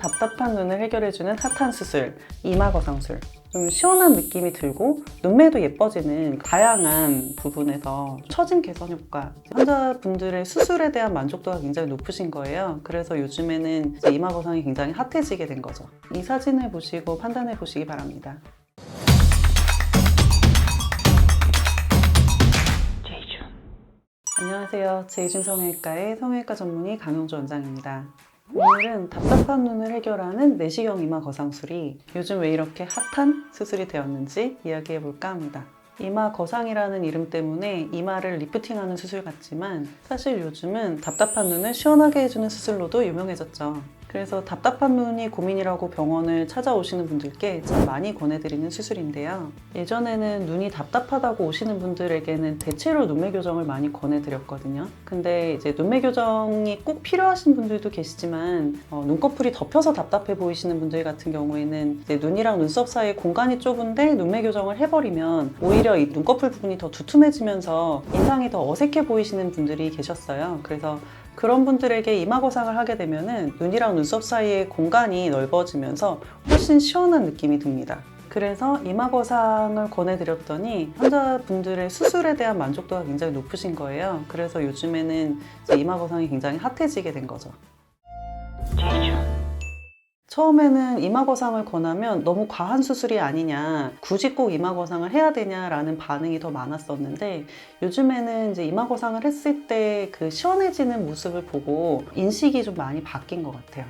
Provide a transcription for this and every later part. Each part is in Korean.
답답한 눈을 해결해주는 핫한 수술, 이마 거상술. 좀 시원한 느낌이 들고 눈매도 예뻐지는 다양한 부분에서 처짐 개선 효과, 환자분들의 수술에 대한 만족도가 굉장히 높으신 거예요. 그래서 요즘에는 이마 거상이 굉장히 핫해지게 된 거죠. 이 사진을 보시고 판단해 보시기 바랍니다. 안녕하세요. 제이준 성형외과의 성형외과 전문의 강영주 원장입니다. 오늘은 답답한 눈을 해결하는 내시경 이마 거상술이 요즘 왜 이렇게 핫한 수술이 되었는지 이야기해 볼까 합니다. 이마 거상이라는 이름 때문에 이마를 리프팅하는 수술 같지만 사실 요즘은 답답한 눈을 시원하게 해주는 수술로도 유명해졌죠. 그래서 답답한 눈이 고민이라고 병원을 찾아오시는 분들께 참 많이 권해드리는 수술인데요. 예전에는 눈이 답답하다고 오시는 분들에게는 대체로 눈매 교정을 많이 권해드렸거든요. 근데 이제 눈매 교정이 꼭 필요하신 분들도 계시지만 눈꺼풀이 덮여서 답답해 보이시는 분들 같은 경우에는 이제 눈이랑 눈썹 사이에 공간이 좁은데 눈매 교정을 해버리면 오히려 이 눈꺼풀 부분이 더 두툼해지면서 인상이 더 어색해 보이시는 분들이 계셨어요. 그래서 그런 분들에게 이마 거상을 하게 되면은 눈이랑 눈썹 사이에 공간이 넓어지면서 훨씬 시원한 느낌이 듭니다. 그래서 이마 거상을 권해드렸더니 환자분들의 수술에 대한 만족도가 굉장히 높으신 거예요. 그래서 요즘에는 이제 이마 거상이 굉장히 핫해지게 된 거죠. 처음에는 이마 거상을 권하면 너무 과한 수술이 아니냐, 굳이 꼭 이마 거상을 해야 되냐라는 반응이 더 많았었는데 요즘에는 이제 이마 거상을 했을 때 그 시원해지는 모습을 보고 인식이 좀 많이 바뀐 것 같아요.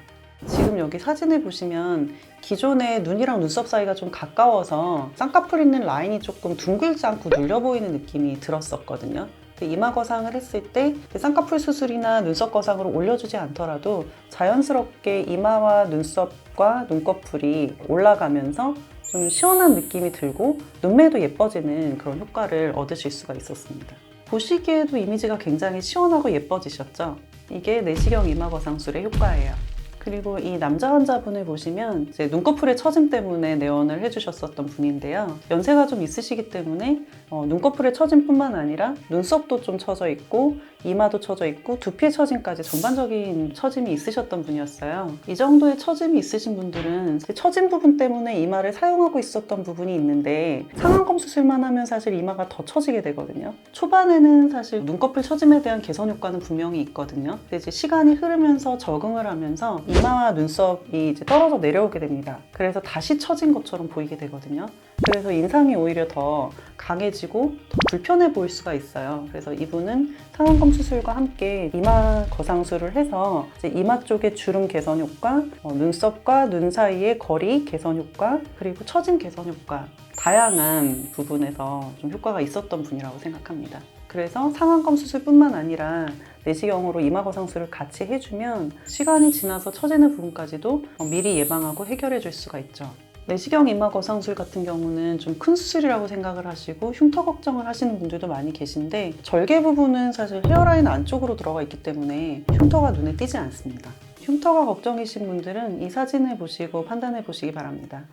지금 여기 사진을 보시면 기존에 눈이랑 눈썹 사이가 좀 가까워서 쌍꺼풀 있는 라인이 조금 둥글지 않고 눌려 보이는 느낌이 들었었거든요. 이마 거상을 했을 때 쌍꺼풀 수술이나 눈썹 거상으로 올려주지 않더라도 자연스럽게 이마와 눈썹과 눈꺼풀이 올라가면서 좀 시원한 느낌이 들고 눈매도 예뻐지는 그런 효과를 얻으실 수가 있었습니다. 보시기에도 이미지가 굉장히 시원하고 예뻐지셨죠? 이게 내시경 이마 거상술의 효과예요. 그리고 이 남자 환자분을 보시면 이제 눈꺼풀의 처짐 때문에 내원을 해주셨었던 분인데요. 연세가 좀 있으시기 때문에 눈꺼풀의 처짐뿐만 아니라 눈썹도 좀 처져 있고 이마도 처져 있고 두피의 처짐까지 전반적인 처짐이 있으셨던 분이었어요. 이 정도의 처짐이 있으신 분들은 처짐 부분 때문에 이마를 사용하고 있었던 부분이 있는데 상안검 수술만 하면 사실 이마가 더 처지게 되거든요. 초반에는 사실 눈꺼풀 처짐에 대한 개선 효과는 분명히 있거든요. 근데 이제 시간이 흐르면서 적응을 하면서 이마와 눈썹이 이제 떨어져 내려오게 됩니다. 그래서 다시 처진 것처럼 보이게 되거든요. 그래서 인상이 오히려 더 강해지고 더 불편해 보일 수가 있어요. 그래서 이분은 상안검 수술과 함께 이마 거상술을 해서 이제 이마 쪽의 주름 개선 효과, 눈썹과 눈 사이의 거리 개선 효과, 그리고 처짐 개선 효과, 다양한 부분에서 좀 효과가 있었던 분이라고 생각합니다. 그래서 상안검 수술뿐만 아니라 내시경으로 이마 거상술을 같이 해주면 시간이 지나서 처지는 부분까지도 미리 예방하고 해결해 줄 수가 있죠. 내시경 이마 거상술 같은 경우는 좀 큰 수술이라고 생각을 하시고 흉터 걱정을 하시는 분들도 많이 계신데 절개 부분은 사실 헤어라인 안쪽으로 들어가 있기 때문에 흉터가 눈에 띄지 않습니다. 흉터가 걱정이신 분들은 이 사진을 보시고 판단해 보시기 바랍니다.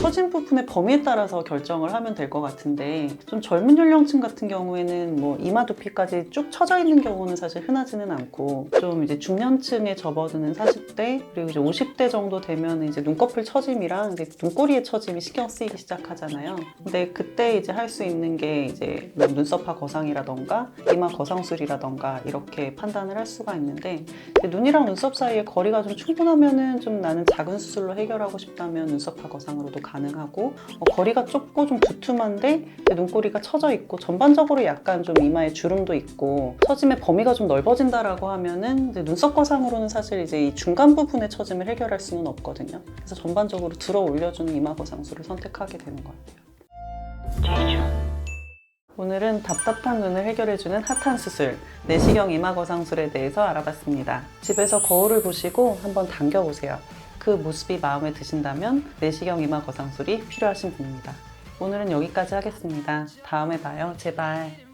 처진 부분의 범위에 따라서 결정을 하면 될 것 같은데 좀 젊은 연령층 같은 경우에는 뭐 이마 두피까지 쭉 처져 있는 경우는 사실 흔하지는 않고 좀 이제 중년층에 접어드는 40대 그리고 이제 50대 정도 되면 이제 눈꺼풀 처짐이랑 이제 눈꼬리의 처짐이 신경 쓰이기 시작하잖아요. 근데 그때 이제 할 수 있는 게 이제 뭐 눈썹파 거상이라던가 이마 거상술이라던가 이렇게 판단을 할 수가 있는데 눈이랑 눈썹 사이에 거리가 좀 충분하면은 좀 나는 작은 수술로 해결하고 싶다면 눈썹파 거상으로도 가능하고 거리가 좁고 좀 두툼한데 눈꼬리가 처져 있고 전반적으로 약간 좀 이마에 주름도 있고 처짐의 범위가 좀 넓어진다라고 하면은 이제 눈썹 거상으로는 사실 이제 이 중간 부분의 처짐을 해결할 수는 없거든요. 그래서 전반적으로 들어 올려주는 이마 거상술을 선택하게 되는 것 같아요. 오늘은 답답한 눈을 해결해주는 핫한 수술, 내시경 이마 거상술에 대해서 알아봤습니다. 집에서 거울을 보시고 한번 당겨보세요. 그 모습이 마음에 드신다면 내시경 이마 거상술이 필요하신 분입니다. 오늘은 여기까지 하겠습니다. 다음에 봐요. 제발.